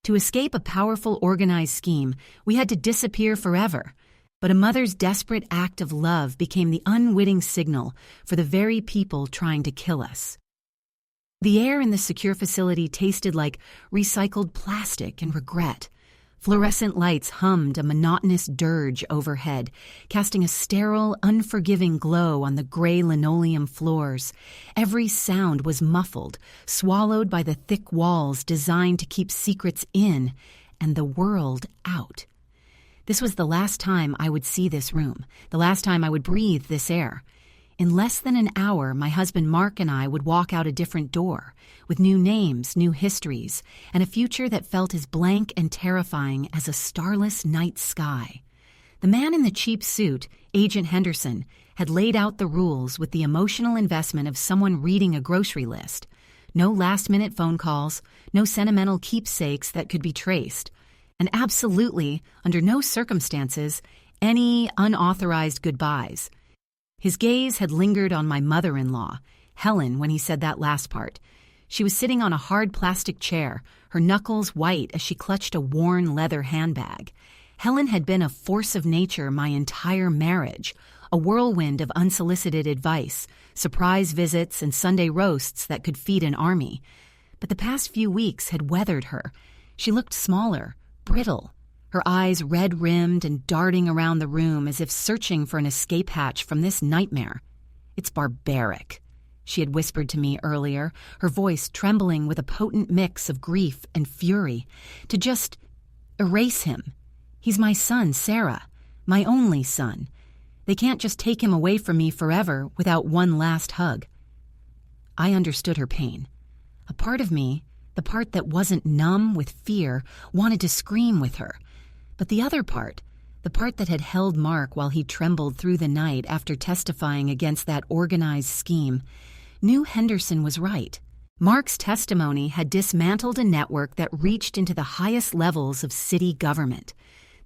To escape a powerful organized scheme, we had to disappear forever. But a mother's desperate act of love became the unwitting signal for the very people trying to kill us. The air in the secure facility tasted like recycled plastic and regret. Fluorescent lights hummed a monotonous dirge overhead, casting a sterile, unforgiving glow on the gray linoleum floors. Every sound was muffled, swallowed by the thick walls designed to keep secrets in and the world out. This was the last time I would see this room, the last time I would breathe this air. In less than an hour, my husband Mark and I would walk out a different door, with new names, new histories, and a future that felt as blank and terrifying as a starless night sky. The man in the cheap suit, Agent Henderson, had laid out the rules with the emotional investment of someone reading a grocery list. No last-minute phone calls, no sentimental keepsakes that could be traced, and absolutely, under no circumstances, any unauthorized goodbyes. His gaze had lingered on my mother-in-law, Helen, when he said that last part. She was sitting on a hard plastic chair, her knuckles white as she clutched a worn leather handbag. Helen had been a force of nature my entire marriage, a whirlwind of unsolicited advice, surprise visits, and Sunday roasts that could feed an army. But the past few weeks had weathered her. She looked smaller, brittle, her eyes red-rimmed and darting around the room as if searching for an escape hatch from this nightmare. "It's barbaric," she had whispered to me earlier, her voice trembling with a potent mix of grief and fury. "To just erase him. He's my son, Sarah, my only son. They can't just take him away from me forever without one last hug." I understood her pain. A part of me, the part that wasn't numb with fear, wanted to scream with her. But the other part, the part that had held Mark while he trembled through the night after testifying against that organized scheme, knew Henderson was right. Mark's testimony had dismantled a network that reached into the highest levels of city government.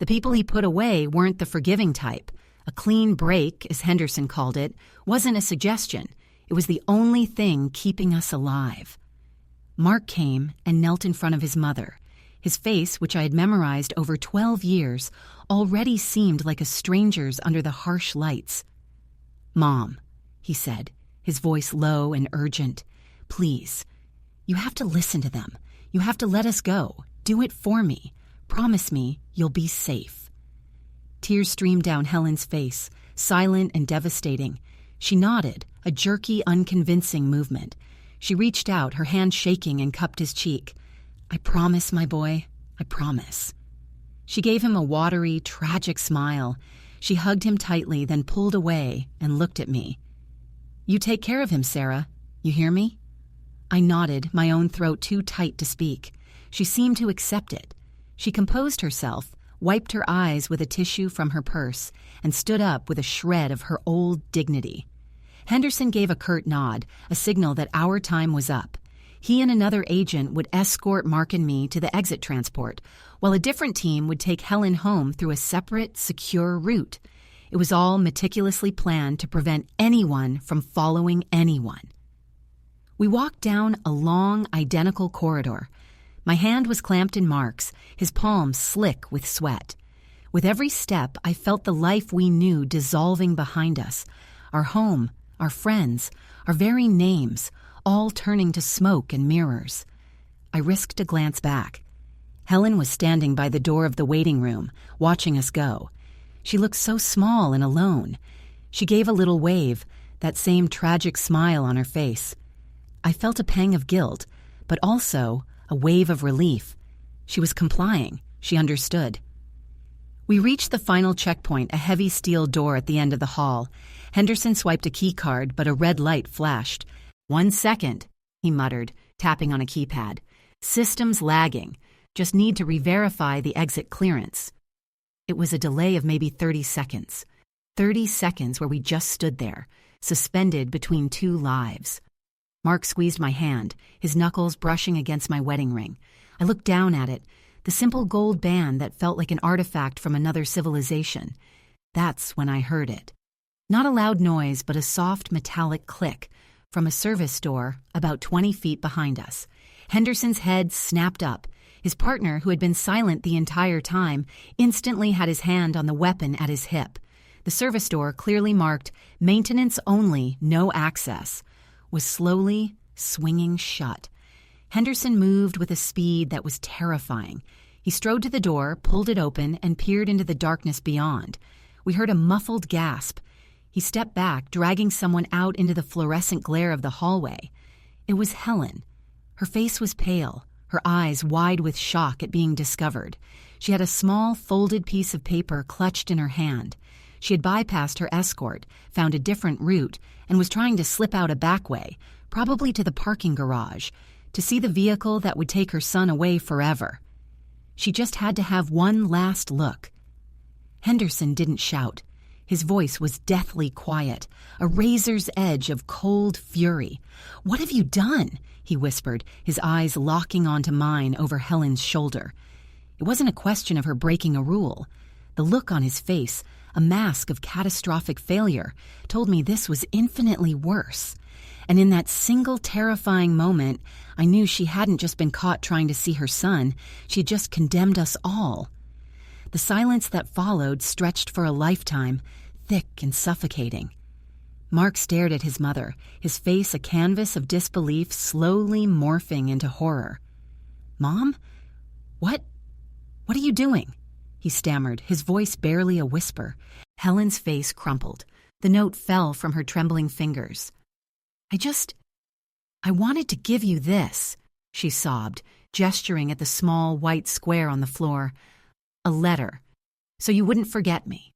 The people he put away weren't the forgiving type. A clean break, as Henderson called it, wasn't a suggestion. It was the only thing keeping us alive. Mark came and knelt in front of his mother. His face, which I had memorized over 12 years, already seemed like a stranger's under the harsh lights. "Mom," he said, his voice low and urgent, "please, you have to listen to them. You have to let us go. Do it for me. Promise me you'll be safe." Tears streamed down Helen's face, silent and devastating. She nodded, a jerky, unconvincing movement. She reached out, her hand shaking, and cupped his cheek. "I promise, my boy, I promise." She gave him a watery, tragic smile. She hugged him tightly, then pulled away and looked at me. "You take care of him, Sarah. You hear me?" I nodded, my own throat too tight to speak. She seemed to accept it. She composed herself, wiped her eyes with a tissue from her purse, and stood up with a shred of her old dignity. Henderson gave a curt nod, a signal that our time was up. He and another agent would escort Mark and me to the exit transport, while a different team would take Helen home through a separate, secure route. It was all meticulously planned to prevent anyone from following anyone. We walked down a long, identical corridor. My hand was clamped in Mark's, his palm slick with sweat. With every step, I felt the life we knew dissolving behind us. Our home, our friends, our very names, all turning to smoke and mirrors. I risked a glance back. Helen was standing by the door of the waiting room, watching us go. She looked so small and alone. She gave a little wave, that same tragic smile on her face. I felt a pang of guilt, but also a wave of relief. She was complying. She understood. We reached the final checkpoint, a heavy steel door at the end of the hall. Henderson swiped a key card, but a red light flashed. "1 second, he muttered, tapping on a keypad. "System's lagging. Just need to re-verify the exit clearance." It was a delay of maybe 30 seconds. 30 seconds where we just stood there, suspended between two lives. Mark squeezed my hand, his knuckles brushing against my wedding ring. I looked down at it, the simple gold band that felt like an artifact from another civilization. That's when I heard it. Not a loud noise, but a soft metallic click from a service door about 20 feet behind us. Henderson's head snapped up. His partner, who had been silent the entire time, instantly had his hand on the weapon at his hip. The service door, clearly marked "Maintenance Only, No Access," was slowly swinging shut. Henderson moved with a speed that was terrifying. He strode to the door, pulled it open, and peered into the darkness beyond. We heard a muffled gasp. He stepped back, dragging someone out into the fluorescent glare of the hallway. It was Helen. Her face was pale, her eyes wide with shock at being discovered. She had a small, folded piece of paper clutched in her hand. She had bypassed her escort, found a different route, and was trying to slip out a back way, probably to the parking garage, to see the vehicle that would take her son away forever. She just had to have one last look. Henderson didn't shout. His voice was deathly quiet, a razor's edge of cold fury. "What have you done?" he whispered, his eyes locking onto mine over Helen's shoulder. It wasn't a question of her breaking a rule. The look on his face, a mask of catastrophic failure, told me this was infinitely worse. And in that single terrifying moment, I knew she hadn't just been caught trying to see her son, she had just condemned us all. The silence that followed stretched for a lifetime, thick and suffocating. Mark stared at his mother, his face a canvas of disbelief slowly morphing into horror. "Mom? What are you doing?" he stammered, his voice barely a whisper. Helen's face crumpled. The note fell from her trembling fingers. I wanted to give you this," she sobbed, gesturing at the small white square on the floor. "A letter, so you wouldn't forget me.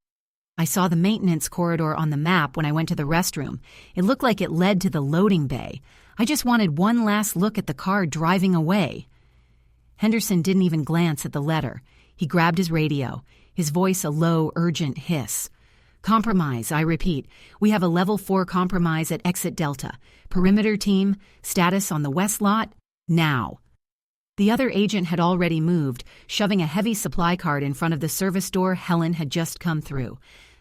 I saw the maintenance corridor on the map when I went to the restroom. It looked like it led to the loading bay. I just wanted one last look at the car driving away." Henderson didn't even glance at the letter. He grabbed his radio, his voice a low, urgent hiss. "Compromise, I repeat. We have a level 4 compromise at Exit Delta. Perimeter team, status on the west lot, now." The other agent had already moved, shoving a heavy supply cart in front of the service door Helen had just come through.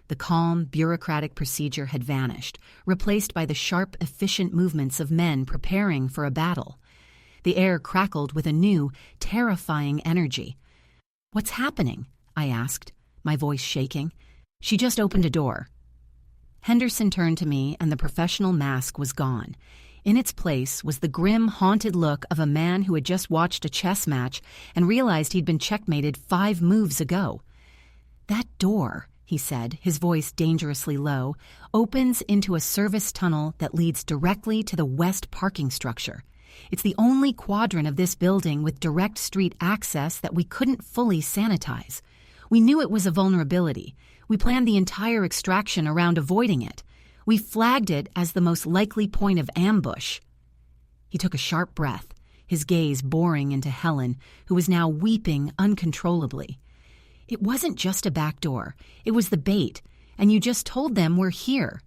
The calm, bureaucratic procedure had vanished, replaced by the sharp, efficient movements of men preparing for a battle. The air crackled with a new, terrifying energy. "What's happening?" I asked, my voice shaking. "She just opened a door." Henderson turned to me, and the professional mask was gone. In its place was the grim, haunted look of a man who had just watched a chess match and realized he'd been checkmated 5 moves ago. "That door," he said, his voice dangerously low, "opens into a service tunnel that leads directly to the west parking structure. It's the only quadrant of this building with direct street access that we couldn't fully sanitize. We knew it was a vulnerability. We planned the entire extraction around avoiding it. We flagged it as the most likely point of ambush." He took a sharp breath, his gaze boring into Helen, who was now weeping uncontrollably. "It wasn't just a back door. It was the bait, and you just told them we're here."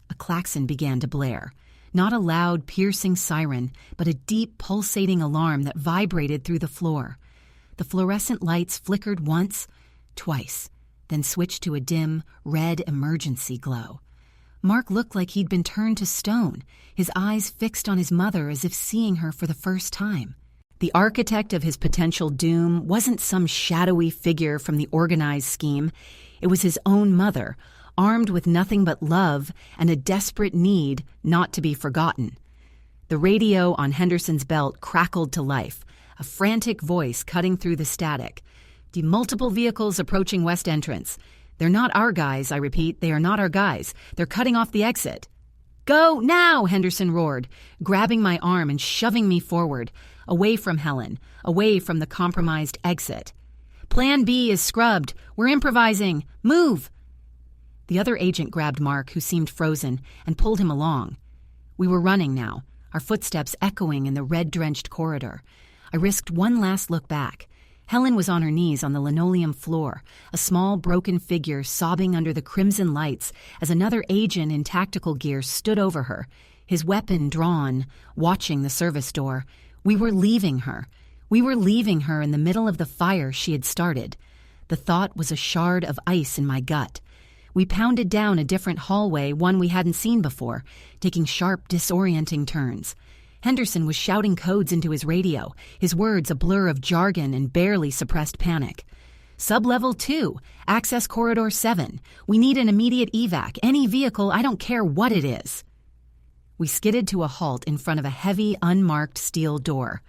A klaxon began to blare. Not a loud, piercing siren, but a deep, pulsating alarm that vibrated through the floor. The fluorescent lights flickered once, twice, then switched to a dim, red emergency glow. Mark looked like he'd been turned to stone, his eyes fixed on his mother as if seeing her for the first time. The architect of his potential doom wasn't some shadowy figure from the organized scheme. It was his own mother, armed with nothing but love and a desperate need not to be forgotten. The radio on Henderson's belt crackled to life, a frantic voice cutting through the static. "Multiple vehicles approaching west entrance. They're not our guys, I repeat, they are not our guys. They're cutting off the exit." "Go now!" Henderson roared, grabbing my arm and shoving me forward, away from Helen, away from the compromised exit. "Plan B is scrubbed. We're improvising. Move!" The other agent grabbed Mark, who seemed frozen, and pulled him along. We were running now, our footsteps echoing in the red-drenched corridor. I risked one last look back. Helen was on her knees on the linoleum floor, a small broken figure sobbing under the crimson lights as another agent in tactical gear stood over her, his weapon drawn, watching the service door. We were leaving her. We were leaving her in the middle of the fire she had started. The thought was a shard of ice in my gut. We pounded down a different hallway, one we hadn't seen before, taking sharp, disorienting turns. Henderson was shouting codes into his radio, his words a blur of jargon and barely suppressed panic. Sublevel 2, access corridor 7. We need an immediate evac. Any vehicle, I don't care what it is. We skidded to a halt in front of a heavy, unmarked steel door.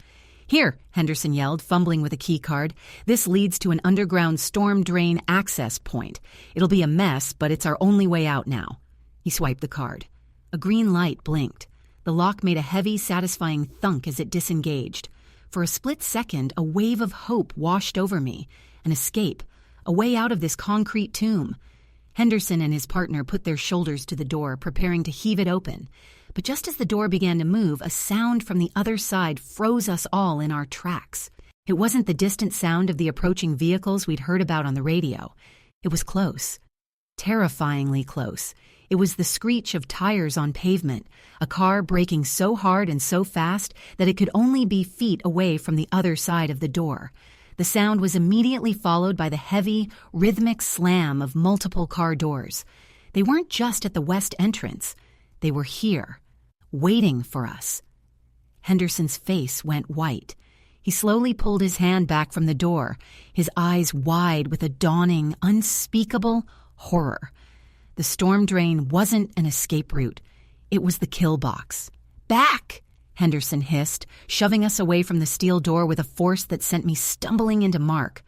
Here, Henderson yelled, fumbling with a key card. This leads to an underground storm drain access point. It'll be a mess, but it's our only way out now. He swiped the card. A green light blinked. The lock made a heavy, satisfying thunk as it disengaged. For a split second, a wave of hope washed over me. An escape. A way out of this concrete tomb. Henderson and his partner put their shoulders to the door, preparing to heave it open. But just as the door began to move, a sound from the other side froze us all in our tracks. It wasn't the distant sound of the approaching vehicles we'd heard about on the radio. It was close. Terrifyingly close. It was the screech of tires on pavement, a car braking so hard and so fast that it could only be feet away from the other side of the door. The sound was immediately followed by the heavy, rhythmic slam of multiple car doors. They weren't just at the west entrance. They were here, waiting for us. Henderson's face went white. He slowly pulled his hand back from the door, his eyes wide with a dawning, unspeakable horror. The storm drain wasn't an escape route. It was the kill box. Back! Henderson hissed, shoving us away from the steel door with a force that sent me stumbling into Mark.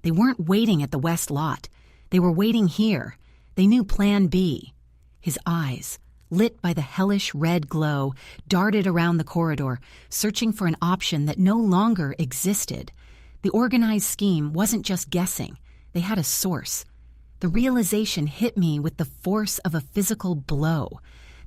They weren't waiting at the west lot. They were waiting here. They knew Plan B. His eyes, lit by the hellish red glow, darted around the corridor, searching for an option that no longer existed. The organized scheme wasn't just guessing. They had a source. The realization hit me with the force of a physical blow.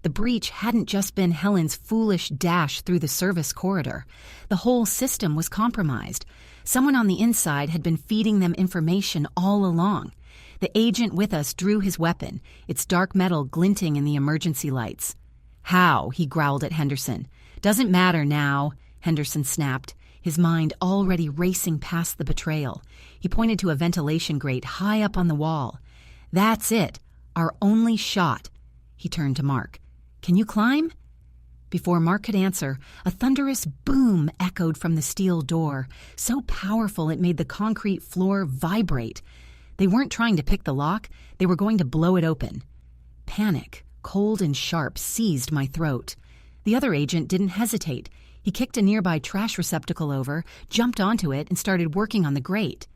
The breach hadn't just been Helen's foolish dash through the service corridor. The whole system was compromised. Someone on the inside had been feeding them information all along. The agent with us drew his weapon, its dark metal glinting in the emergency lights. How? He growled at Henderson. Doesn't matter now, Henderson snapped, his mind already racing past the betrayal. He pointed to a ventilation grate high up on the wall. That's it, our only shot. He turned to Mark. Can you climb? Before Mark could answer, a thunderous boom echoed from the steel door, so powerful it made the concrete floor vibrate. They weren't trying to pick the lock, they were going to blow it open. Panic, cold and sharp, seized my throat. The other agent didn't hesitate. He kicked a nearby trash receptacle over, jumped onto it, and started working on the grate.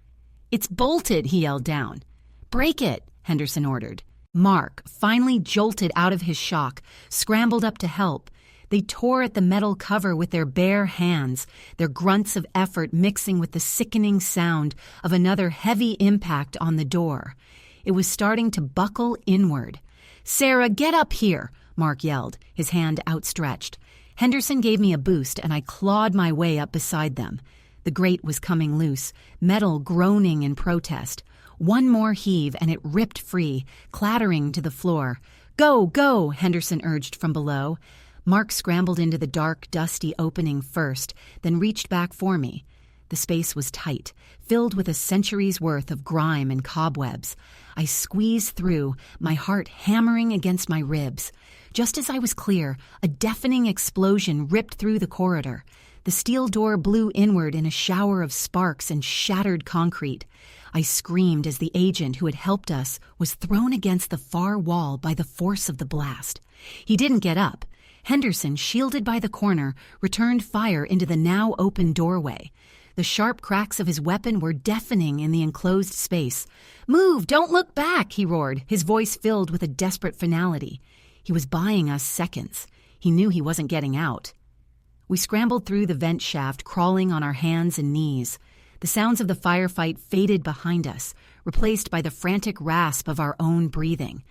It's bolted, he yelled down. Break it, Henderson ordered. Mark, finally jolted out of his shock, scrambled up to help. They tore at the metal cover with their bare hands, their grunts of effort mixing with the sickening sound of another heavy impact on the door. It was starting to buckle inward. Sarah, get up here, Mark yelled, his hand outstretched. Henderson gave me a boost, and I clawed my way up beside them. The grate was coming loose, metal groaning in protest. One more heave, and it ripped free, clattering to the floor. Go, go, Henderson urged from below. Mark scrambled into the dark, dusty opening first, then reached back for me. The space was tight, filled with a century's worth of grime and cobwebs. I squeezed through, my heart hammering against my ribs. Just as I was clear, a deafening explosion ripped through the corridor. The steel door blew inward in a shower of sparks and shattered concrete. I screamed as the agent who had helped us was thrown against the far wall by the force of the blast. He didn't get up. Henderson, shielded by the corner, returned fire into the now open doorway. The sharp cracks of his weapon were deafening in the enclosed space. Move, don't look back, he roared, his voice filled with a desperate finality. He was buying us seconds. He knew he wasn't getting out. We scrambled through the vent shaft, crawling on our hands and knees. The sounds of the firefight faded behind us, replaced by the frantic rasp of our own breathing.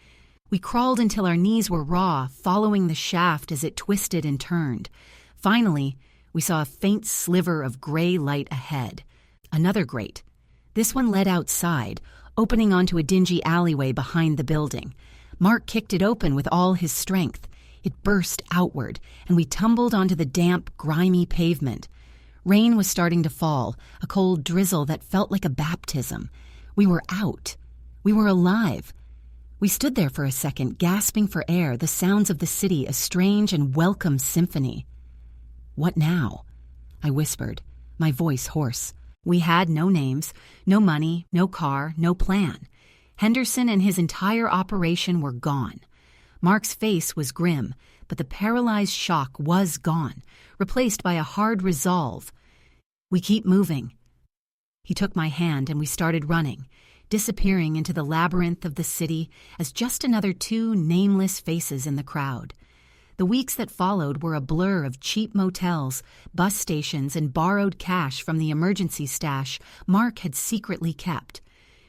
We crawled until our knees were raw, following the shaft as it twisted and turned. Finally, we saw a faint sliver of gray light ahead. Another grate. This one led outside, opening onto a dingy alleyway behind the building. Mark kicked it open with all his strength. It burst outward, and we tumbled onto the damp, grimy pavement. Rain was starting to fall, a cold drizzle that felt like a baptism. We were out. We were alive. We stood there for a second, gasping for air, the sounds of the city a strange and welcome symphony. "What now?" I whispered, my voice hoarse. We had no names, no money, no car, no plan. Henderson and his entire operation were gone. Mark's face was grim, but the paralyzed shock was gone, replaced by a hard resolve. "We keep moving." He took my hand and we started running, disappearing into the labyrinth of the city as just another two nameless faces in the crowd. The weeks that followed were a blur of cheap motels, bus stations, and borrowed cash from the emergency stash Mark had secretly kept.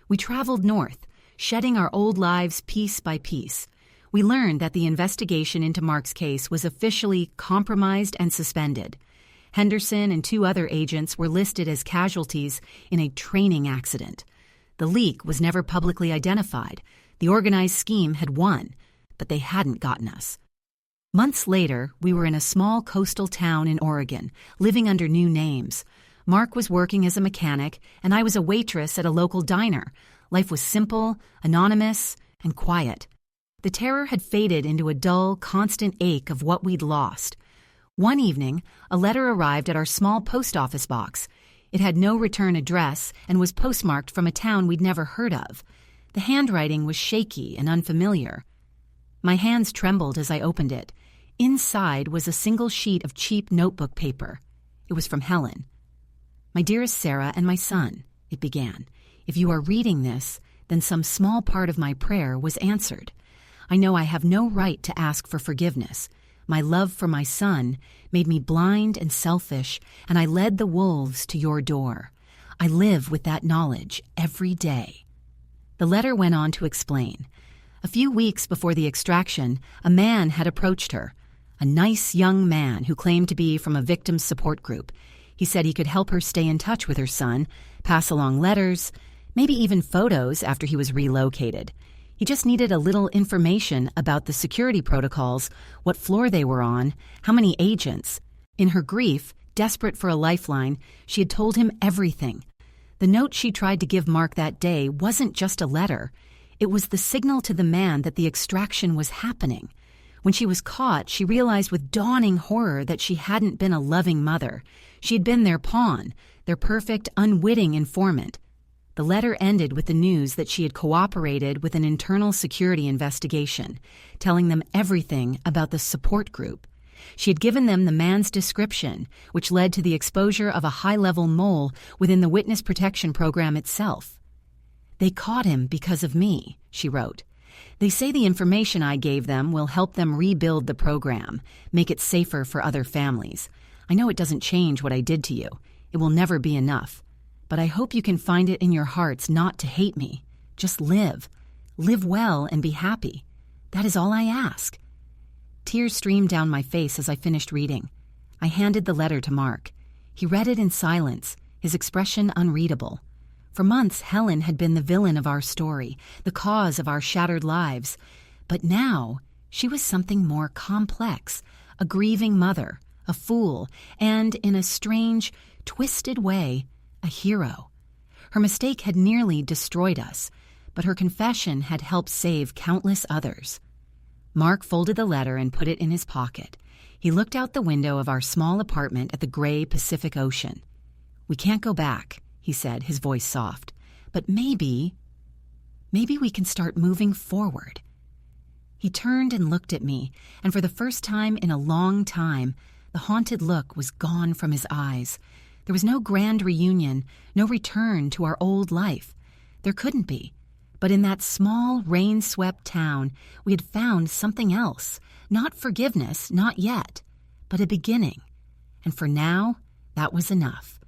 We traveled north, shedding our old lives piece by piece. We learned that the investigation into Mark's case was officially compromised and suspended. Henderson and two other agents were listed as casualties in a training accident. The leak was never publicly identified. The organized scheme had won, but they hadn't gotten us. Months later, we were in a small coastal town in Oregon, living under new names. Mark was working as a mechanic, and I was a waitress at a local diner. Life was simple, anonymous, and quiet. The terror had faded into a dull, constant ache of what we'd lost. One evening, a letter arrived at our small post office box. It had no return address and was postmarked from a town we'd never heard of. The handwriting was shaky and unfamiliar. My hands trembled as I opened it. Inside was a single sheet of cheap notebook paper. It was from Helen. "My dearest Sarah and my son," it began. "If you are reading this, then some small part of my prayer was answered. I know I have no right to ask for forgiveness. My love for my son made me blind and selfish, and I led the wolves to your door. I live with that knowledge every day." The letter went on to explain. A few weeks before the extraction, a man had approached her. A nice young man who claimed to be from a victim support group. He said he could help her stay in touch with her son, pass along letters, maybe even photos after he was relocated. He just needed a little information about the security protocols, what floor they were on, how many agents. In her grief, desperate for a lifeline, she had told him everything. The note she tried to give Mark that day wasn't just a letter. It was the signal to the man that the extraction was happening. When she was caught, she realized with dawning horror that she hadn't been a loving mother. She had been their pawn, their perfect, unwitting informant. The letter ended with the news that she had cooperated with an internal security investigation, telling them everything about the support group. She had given them the man's description, which led to the exposure of a high-level mole within the witness protection program itself. "They caught him because of me," she wrote. "They say the information I gave them will help them rebuild the program, make it safer for other families. I know it doesn't change what I did to you. It will never be enough. But I hope you can find it in your hearts not to hate me. Just live. Live well and be happy. That is all I ask." Tears streamed down my face as I finished reading. I handed the letter to Mark. He read it in silence, his expression unreadable. For months, Helen had been the villain of our story, the cause of our shattered lives. But now, she was something more complex, a grieving mother, a fool, and, in a strange, twisted way, a hero. Her mistake had nearly destroyed us, but her confession had helped save countless others. Mark folded the letter and put it in his pocket. He looked out the window of our small apartment at the gray Pacific Ocean. "We can't go back," he said, his voice soft. "But maybe we can start moving forward." He turned and looked at me, and for the first time in a long time, the haunted look was gone from his eyes. There was no grand reunion, no return to our old life. There couldn't be. But in that small, rain-swept town, we had found something else. Not forgiveness, not yet, but a beginning. And for now, that was enough.